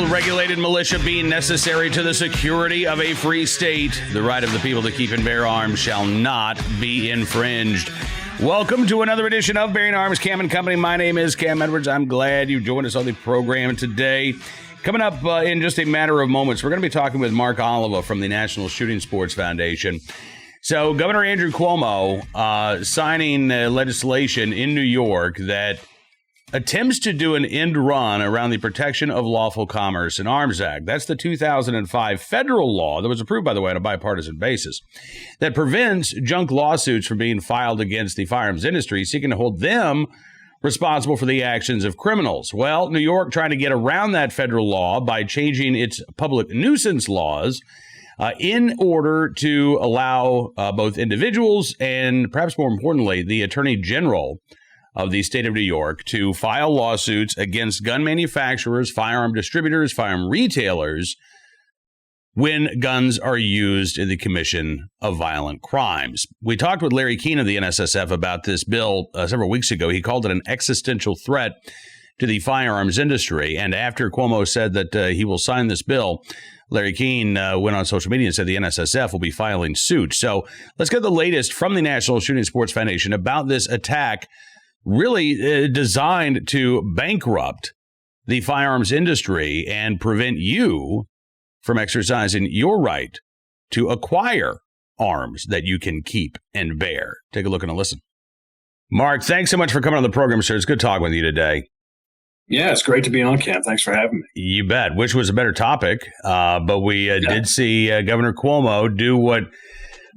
well-regulated militia being necessary to the security of a free state, the right of the people to keep and bear arms shall not be infringed. Welcome to another edition of Bearing Arms, Cam and Company. My name is Cam Edwards. I'm glad you joined us on the program today. Coming up in just a matter of moments, we're going to be talking with Mark Oliva from the National Shooting Sports Foundation. So Governor Andrew Cuomo signing legislation in New York that attempts to do an end run around the Protection of Lawful Commerce and Arms Act. That's the 2005 federal law that was approved, by the way, on a bipartisan basis that prevents junk lawsuits from being filed against the firearms industry, seeking to hold them responsible for the actions of criminals. Well, New York trying to get around that federal law by changing its public nuisance laws in order to allow both individuals and, perhaps more importantly, the Attorney General of the state of New York to file lawsuits against gun manufacturers, firearm distributors, firearm retailers when guns are used in the commission of violent crimes. We talked with Larry Keane of the NSSF about this bill several weeks ago. He called it an existential threat to the firearms industry. And after Cuomo said that he will sign this bill, Larry Keane went on social media and said the NSSF will be filing suit. So let's get the latest from the National Shooting Sports Foundation about this attack really designed to bankrupt the firearms industry and prevent you from exercising your right to acquire arms that you can keep and bear. Take a look and a listen. Mark, thanks so much for coming on the program, sir. It's good talking with you today. Yeah, it's great to be on, Cam. Thanks for having me. You bet. Which was a better topic, but we did see Governor Cuomo do what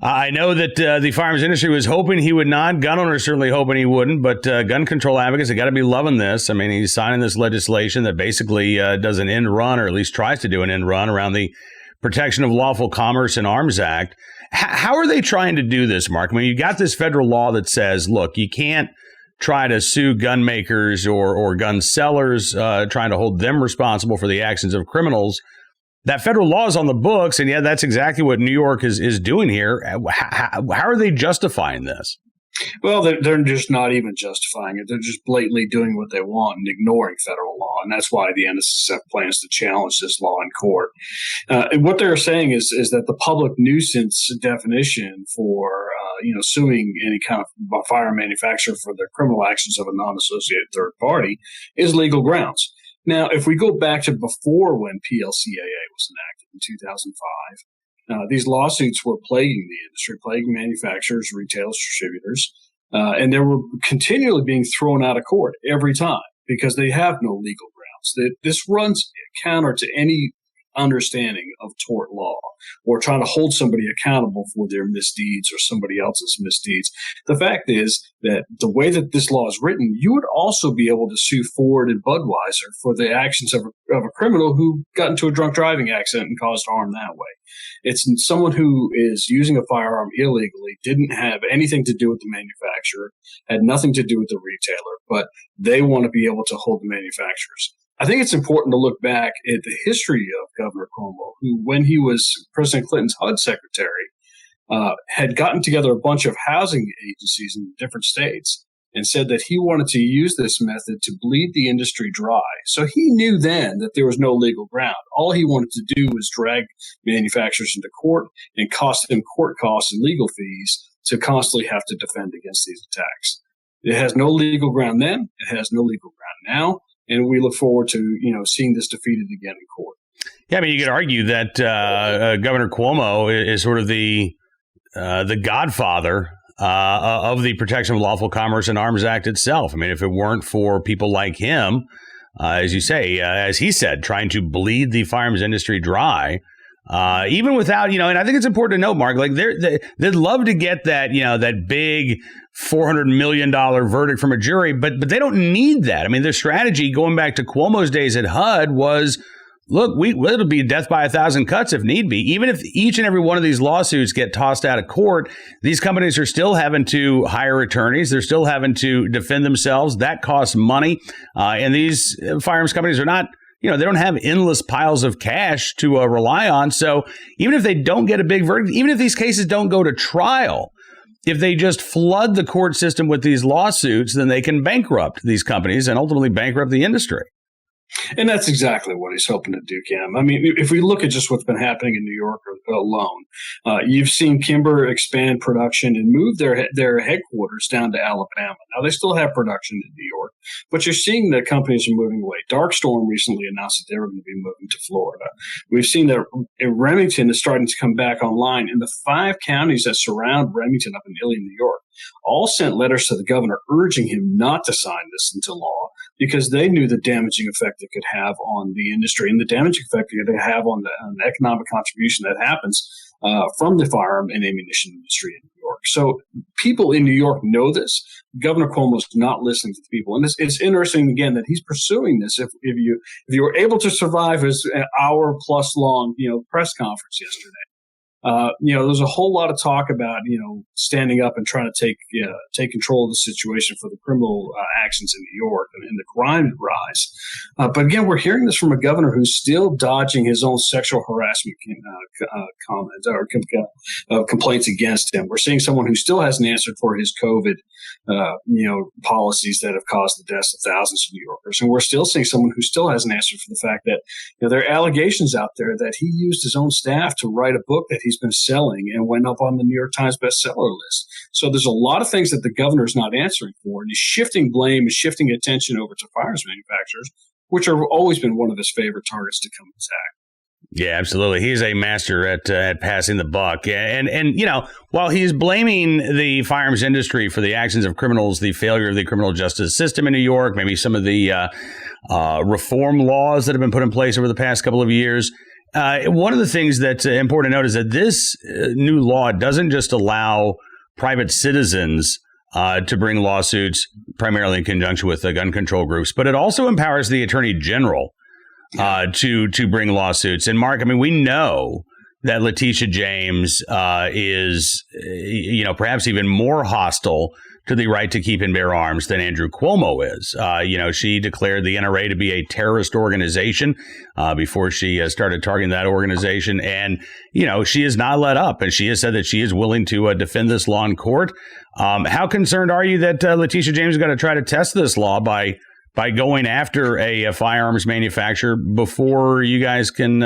I know that the firearms industry was hoping he would not. Gun owners certainly hoping he wouldn't, but gun control advocates have got to be loving this. I mean, he's signing this legislation that basically does an end run, or at least tries to do an end run around the Protection of Lawful Commerce and Arms Act. How are they trying to do this, Mark? I mean, you've got this federal law that says, look, you can't try to sue gun makers or gun sellers, trying to hold them responsible for the actions of criminals. That federal law is on the books, and yeah, that's exactly what New York is doing here. How are they justifying this? Well, they're just not even justifying it. They're just blatantly doing what they want and ignoring federal law, and that's why the NSSF plans to challenge this law in court. And what they're saying is that the public nuisance definition for suing any kind of firearm manufacturer for the criminal actions of a non-associated third party is legal grounds. Now, if we go back to before when PLCAA was enacted in 2005, these lawsuits were plaguing the industry, plaguing manufacturers, retailers, distributors, and they were continually being thrown out of court every time because they have no legal grounds. This runs counter to any understanding of tort law or trying to hold somebody accountable for their misdeeds or somebody else's misdeeds. The fact is that the way that this law is written, you would also be able to sue Ford and Budweiser for the actions of a criminal who got into a drunk driving accident and caused harm that way. It's someone who is using a firearm illegally, didn't have anything to do with the manufacturer, had nothing to do with the retailer, but they want to be able to hold the manufacturers. I think it's important to look back at the history of Governor Cuomo, who, when he was President Clinton's HUD secretary, had gotten together a bunch of housing agencies in different states and said that he wanted to use this method to bleed the industry dry. So he knew then that there was no legal ground. All he wanted to do was drag manufacturers into court and cost them court costs and legal fees to constantly have to defend against these attacks. It has no legal ground then. It has no legal ground now. And we look forward to, seeing this defeated again in court. Yeah, I mean, you could argue that Governor Cuomo is sort of the godfather of the Protection of Lawful Commerce and Arms Act itself. I mean, if it weren't for people like him, as you say, as he said, trying to bleed the firearms industry dry, even without, and I think it's important to note, Mark, like they'd love to get that, that big $400 million verdict from a jury, but they don't need that. I mean, their strategy going back to Cuomo's days at HUD was, look, it'll be death by 1,000 cuts if need be. Even if each and every one of these lawsuits get tossed out of court, these companies are still having to hire attorneys. They're still having to defend themselves. That costs money. And these firearms companies are not, they don't have endless piles of cash to rely on. So even if they don't get a big verdict, even if these cases don't go to trial, if they just flood the court system with these lawsuits, then they can bankrupt these companies and ultimately bankrupt the industry. And that's exactly what he's hoping to do, Cam. I mean, if we look at just what's been happening in New York alone, you've seen Kimber expand production and move their headquarters down to Alabama. Now, they still have production in New York, but you're seeing that companies are moving away. Darkstorm recently announced that they were going to be moving to Florida. We've seen that Remington is starting to come back online, and the 5 counties that surround Remington up in Ilion, New York, all sent letters to the governor urging him not to sign this into law because they knew the damaging effect it could have on the industry and the damaging effect it could have on the economic contribution that happens from the firearm and ammunition industry in New York. So people in New York know this. Governor Cuomo is not listening to the people. And it's interesting, again, that he's pursuing this. If you were able to survive his hour plus long press conference yesterday, there's a whole lot of talk about, standing up and trying to take control of the situation for the criminal actions in New York and the crime rise. But again, we're hearing this from a governor who's still dodging his own sexual harassment comments or complaints against him. We're seeing someone who still hasn't answered for his COVID, policies that have caused the deaths of thousands of New Yorkers. And we're still seeing someone who still hasn't answered for the fact that, there are allegations out there that he used his own staff to write a book that he's been selling and went up on the New York Times bestseller list. So there's a lot of things that the governor is not answering for, and he's shifting blame and shifting attention over to firearms manufacturers, which have always been one of his favorite targets to come attack. Yeah, absolutely. He's a master at passing the buck. And while he's blaming the firearms industry for the actions of criminals, the failure of the criminal justice system in New York, maybe some of the reform laws that have been put in place over the past couple of years, one of the things that's important to note is that this new law doesn't just allow private citizens to bring lawsuits primarily in conjunction with the gun control groups, but it also empowers the attorney general to bring lawsuits. And Mark, I mean, we know that Letitia James is, perhaps even more hostile to the right to keep and bear arms than Andrew Cuomo is. She declared the NRA to be a terrorist organization before she started targeting that organization. And, she has not let up, and she has said that she is willing to defend this law in court. How concerned are you that Letitia James is going to try to test this law by going after a firearms manufacturer before you guys can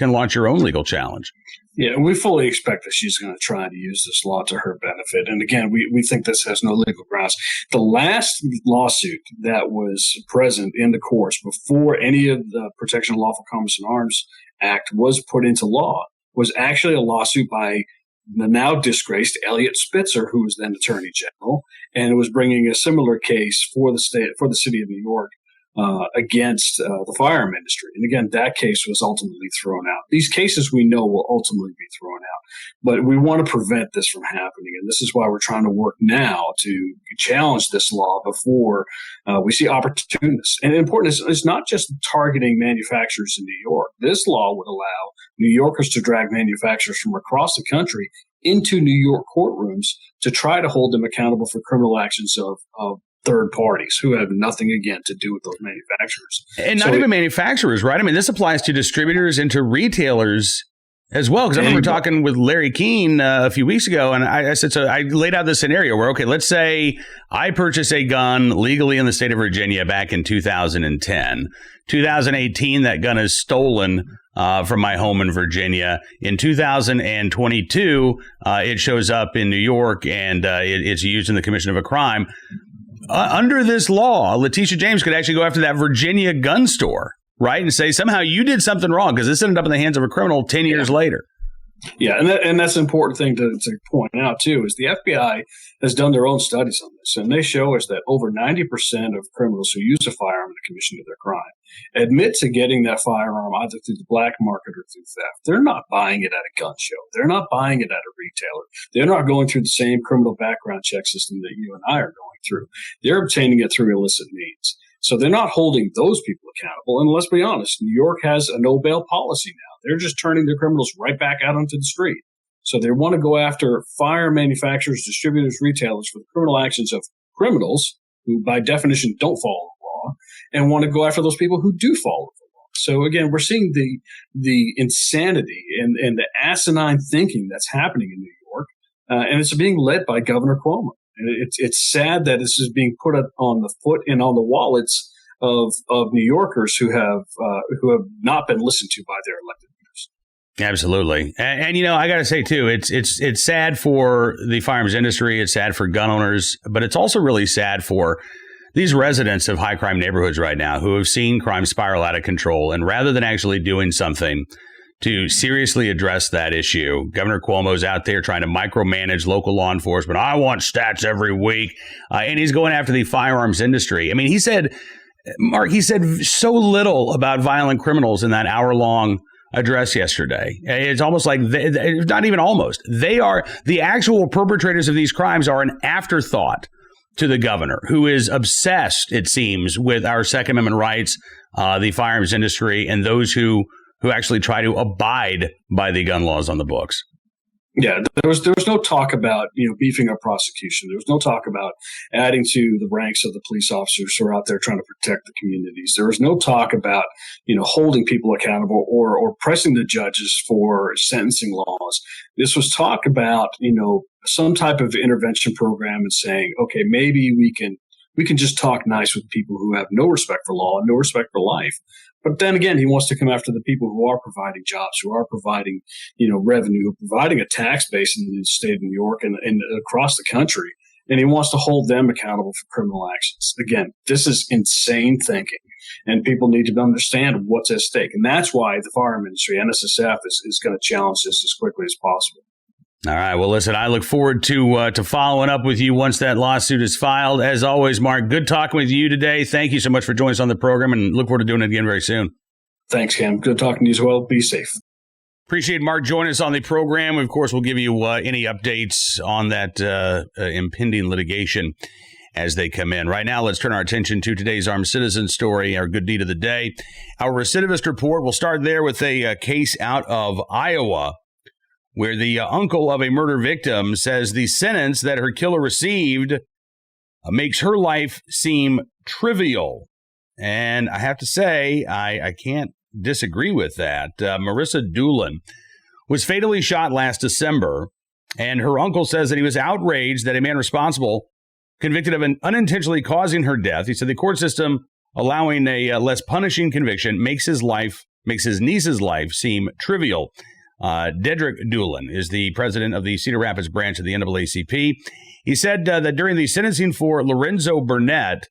launch your own legal challenge? Yeah, we fully expect that she's going to try to use this law to her benefit. And again, we think this has no legal grounds. The last lawsuit that was present in the courts before any of the Protection of Lawful Commerce and Arms Act was put into law was actually a lawsuit by the now disgraced Elliot Spitzer, who was then Attorney General, and it was bringing a similar case for the city of New York against the firearm industry. And again, that case was ultimately thrown out. These cases we know will ultimately be thrown out, but we want to prevent this from happening. And this is why we're trying to work now to challenge this law before we see opportunists. And important is not just targeting manufacturers in New York. This law would allow New Yorkers to drag manufacturers from across the country into New York courtrooms to try to hold them accountable for criminal actions of third parties who have nothing, again, to do with those manufacturers. And not even manufacturers, right? I mean, this applies to distributors and to retailers as well. Because I remember talking with Larry Keene a few weeks ago, and I said, so I laid out this scenario where, okay, let's say I purchase a gun legally in the state of Virginia back in 2010. 2018, that gun is stolen from my home in Virginia. In 2022, it shows up in New York and it's used in the commission of a crime. Under this law, Letitia James could actually go after that Virginia gun store, right? And say, somehow you did something wrong because this ended up in the hands of a criminal 10 years later. Yeah, and that's an important thing to point out, too, is the FBI has done their own studies on this, and they show us that over 90% of criminals who use a firearm in the commission of their crime admit to getting that firearm either through the black market or through theft. They're not buying it at a gun show. They're not buying it at a retailer. They're not going through the same criminal background check system that you and I are going through. They're obtaining it through illicit means. So they're not holding those people accountable. And let's be honest, New York has a no bail policy now. They're just turning their criminals right back out onto the street. So they want to go after fire manufacturers, distributors, retailers for the criminal actions of criminals who by definition don't follow the law, and want to go after those people who do follow the law. So again, we're seeing the insanity and the asinine thinking that's happening in New York, and it's being led by Governor Cuomo. And it's sad that this is being put on the foot and on the wallets of New Yorkers who have not been listened to by their elected leaders. Absolutely. And I got to say, too, it's sad for the firearms industry. It's sad for gun owners, but it's also really sad for these residents of high crime neighborhoods right now who have seen crime spiral out of control. And rather than actually doing something to seriously address that issue, Governor Cuomo's out there trying to micromanage local law enforcement. I want stats every week. And he's going after the firearms industry. I mean, Mark, he said so little about violent criminals in that hour-long address yesterday. It's almost like, not even almost, they are the actual perpetrators of these crimes are an afterthought to the governor, who is obsessed, it seems, with our Second Amendment rights, the firearms industry, and those who actually try to abide by the gun laws on the books. Yeah, there was no talk about beefing up prosecution. There was no talk about adding to the ranks of the police officers who are out there trying to protect the communities. There was no talk about holding people accountable or pressing the judges for sentencing laws. This was talk about some type of intervention program and saying, okay, maybe we can just talk nice with people who have no respect for law and no respect for life. But then again, he wants to come after the people who are providing jobs, who are providing, revenue, providing a tax base in the state of New York and across the country. And he wants to hold them accountable for criminal actions. Again, this is insane thinking, and people need to understand what's at stake. And that's why the firearm industry, NSSF, is going to challenge this as quickly as possible. All right. Well, listen, I look forward to following up with you once that lawsuit is filed. As always, Mark, good talking with you today. Thank you so much for joining us on the program, and look forward to doing it again very soon. Thanks, Cam. Good talking to you as well. Be safe. Appreciate Mark joining us on the program. Of course, we'll give you any updates on that impending litigation as they come in. Right now, let's turn our attention to today's armed citizen story, our good deed of the day. Our recidivist report, we'll start there with a case out of Iowa, where the uncle of a murder victim says the sentence that her killer received makes her life seem trivial. And I have to say, I can't disagree with that. Marissa Doolin was fatally shot last December, and her uncle says that he was outraged that a man responsible, convicted of unintentionally causing her death. He said the court system allowing a less punishing conviction makes his niece's life seem trivial. Dedrick Doolin is the president of the Cedar Rapids branch of the NAACP. He said that during the sentencing for Lorenzo Burnett,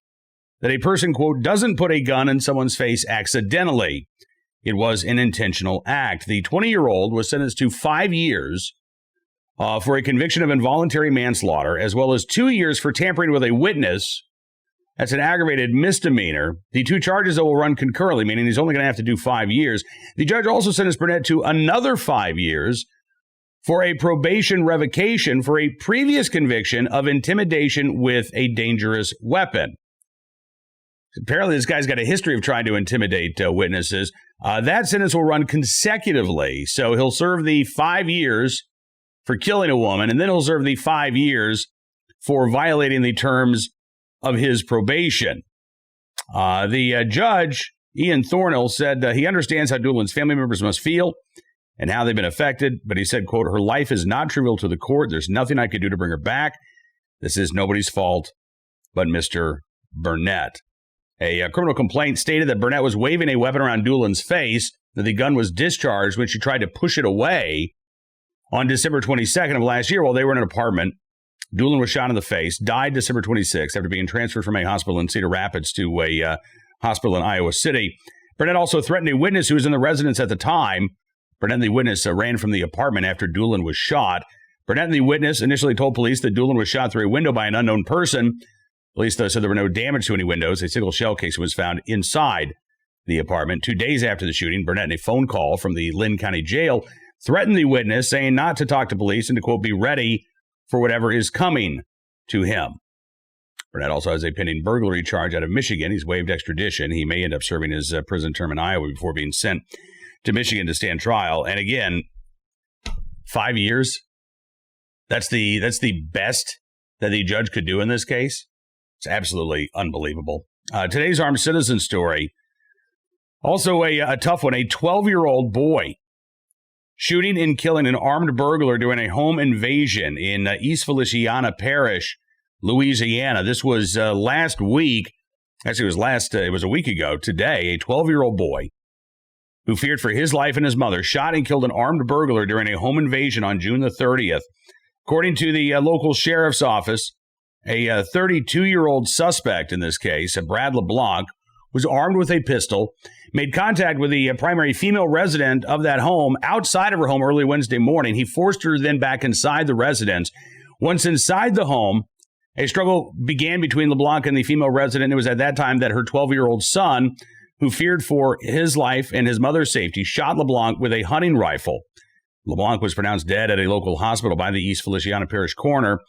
that a person, quote, doesn't put a gun in someone's face accidentally. It was an intentional act. The 20-year-old was sentenced to 5 years for a conviction of involuntary manslaughter, as well as 2 years for tampering with a witness. That's an aggravated misdemeanor. The two charges will run concurrently, meaning he's only going to have to do 5 years. The judge also sentenced Burnett to another 5 years for a probation revocation for a previous conviction of intimidation with a dangerous weapon. Apparently, this guy's got a history of trying to intimidate witnesses. That sentence will run consecutively. So he'll serve the 5 years for killing a woman, and then he'll serve the 5 years for violating the terms of his probation. The judge, Ian Thornhill, said he understands how Doolin's family members must feel and how they've been affected, but he said, quote, her life is not trivial to the court. There's nothing I could do to bring her back. This is nobody's fault but Mr. Burnett. A criminal complaint stated that Burnett was waving a weapon around Doolin's face, that the gun was discharged when she tried to push it away on December 22nd of last year while they were in an apartment. Doolin was shot in the face, died December 26th after being transferred from a hospital in Cedar Rapids to a hospital in Iowa City. Burnett also threatened a witness who was in the residence at the time. Burnett and the witness ran from the apartment after Doolin was shot. Burnett and the witness initially told police that Doolin was shot through a window by an unknown person. Police, though, said there were no damage to any windows. A single shell case was found inside the apartment. 2 days after the shooting, Burnett, in a phone call from the Lynn County Jail, threatened the witness, saying not to talk to police and to, quote, be ready for whatever is coming to him. Burnett also has a pending burglary charge out of Michigan. He's waived extradition. He may end up serving his prison term in Iowa before being sent to Michigan to stand trial. And again, 5 years. That's the best that the judge could do in this case. It's absolutely unbelievable. Today's armed citizen story, also a tough one. A 12-year-old boy shooting and killing an armed burglar during a home invasion in East Feliciana Parish, Louisiana. This was last week. Actually, it was a week ago today, a 12-year-old boy who feared for his life and his mother shot and killed an armed burglar during a home invasion on June the 30th. According to the local sheriff's office, a 32-year-old suspect in this case, Brad LeBlanc, was armed with a pistol, made contact with the primary female resident of that home outside of her home early Wednesday morning. He forced her then back inside the residence. Once inside the home, a struggle began between LeBlanc and the female resident. It was at that time that her 12-year-old son, who feared for his life and his mother's safety, shot LeBlanc with a hunting rifle. LeBlanc was pronounced dead at a local hospital by the East Feliciana Parish coroner.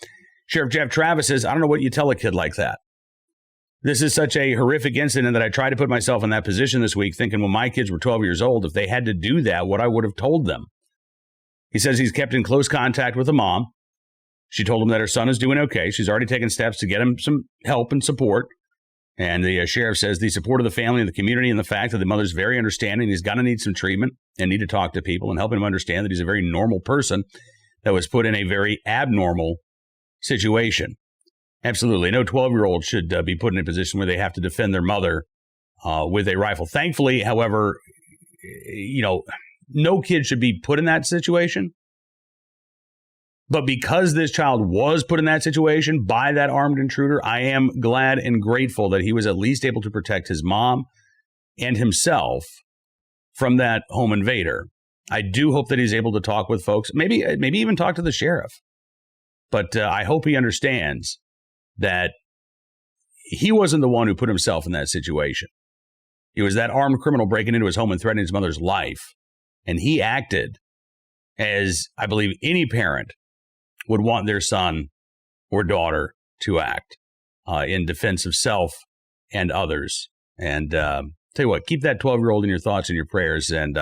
Sheriff Jeff Travis says, I don't know what you tell a kid like that. This is such a horrific incident that I tried to put myself in that position this week, thinking when my kids were 12 years old, if they had to do that, what I would have told them. He says he's kept in close contact with the mom. She told him that her son is doing okay. She's already taken steps to get him some help and support. And the sheriff says the support of the family and the community and the fact that the mother's very understanding, he's going to need some treatment and need to talk to people and helping him understand that he's a very normal person that was put in a very abnormal situation. Absolutely. No 12-year-old should be put in a position where they have to defend their mother with a rifle. Thankfully, however, no kid should be put in that situation. But because this child was put in that situation by that armed intruder, I am glad and grateful that he was at least able to protect his mom and himself from that home invader. I do hope that he's able to talk with folks, maybe even talk to the sheriff. But I hope he understands that he wasn't the one who put himself in that situation. It was that armed criminal breaking into his home and threatening his mother's life. And he acted as I believe any parent would want their son or daughter to act in defense of self and others. And tell you what, keep that 12-year-old in your thoughts and your prayers. And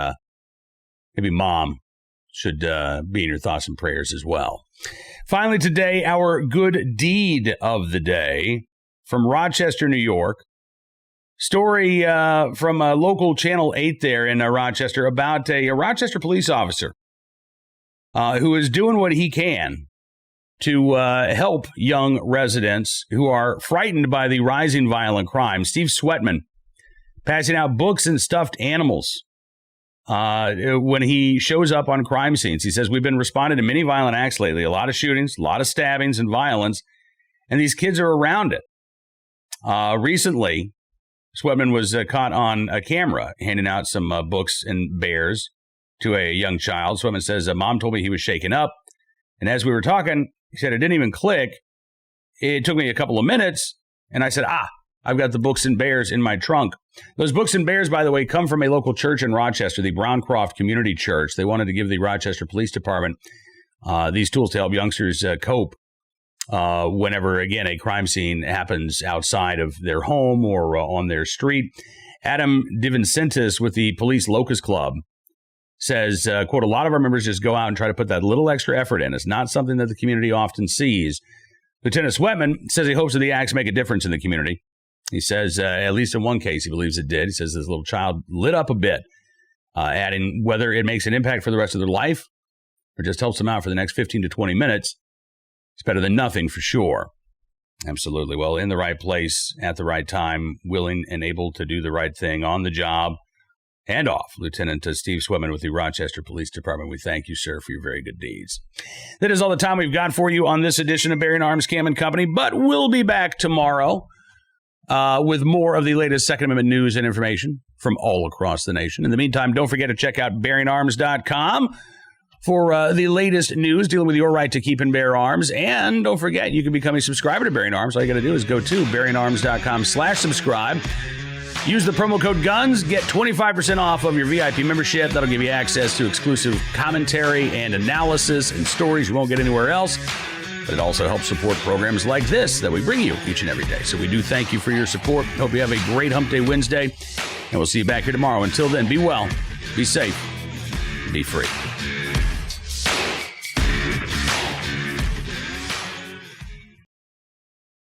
maybe mom should be in your thoughts and prayers as well. Finally today, our good deed of the day from Rochester, New York. Story from local Channel 8 there in Rochester about a Rochester police officer who is doing what he can to help young residents who are frightened by the rising violent crime. Steve Sweatman passing out books and stuffed animals when he shows up on crime scenes. He says, we've been responding to many violent acts lately, a lot of shootings, a lot of stabbings and violence, and these kids are around it. Recently, Sweatman was caught on a camera handing out some books and bears to a young child. Sweatman says, Mom told me he was shaken up. And as we were talking, he said, it didn't even click. It took me a couple of minutes. And I said, I've got the books and bears in my trunk. Those books and bears, by the way, come from a local church in Rochester, the Browncroft Community Church. They wanted to give the Rochester Police Department these tools to help youngsters cope whenever, again, a crime scene happens outside of their home or on their street. Adam DeVincentis with the Police Locust Club says, quote, a lot of our members just go out and try to put that little extra effort in. It's not something that the community often sees. Lieutenant Sweatman says he hopes that the acts make a difference in the community. He says, at least in one case, he believes it did. He says this little child lit up a bit, adding whether it makes an impact for the rest of their life or just helps them out for the next 15 to 20 minutes. It's better than nothing for sure. Absolutely. Well, in the right place at the right time, willing and able to do the right thing on the job and off. Lieutenant Steve Sweatman with the Rochester Police Department. We thank you, sir, for your very good deeds. That is all the time we've got for you on this edition of Bearing Arms Cam and Company, but we'll be back tomorrow with more of the latest Second Amendment news and information from all across the nation. In the meantime, don't forget to check out bearingarms.com for the latest news dealing with your right to keep and bear arms. And don't forget, you can become a subscriber to Bearing Arms. All you got to do is go to bearingarms.com/subscribe. Use the promo code GUNS, get 25% off of your VIP membership. That'll give you access to exclusive commentary and analysis and stories you won't get anywhere else. But it also helps support programs like this that we bring you each and every day. So we do thank you for your support. Hope you have a great Hump Day Wednesday. And we'll see you back here tomorrow. Until then, be well, be safe, be free.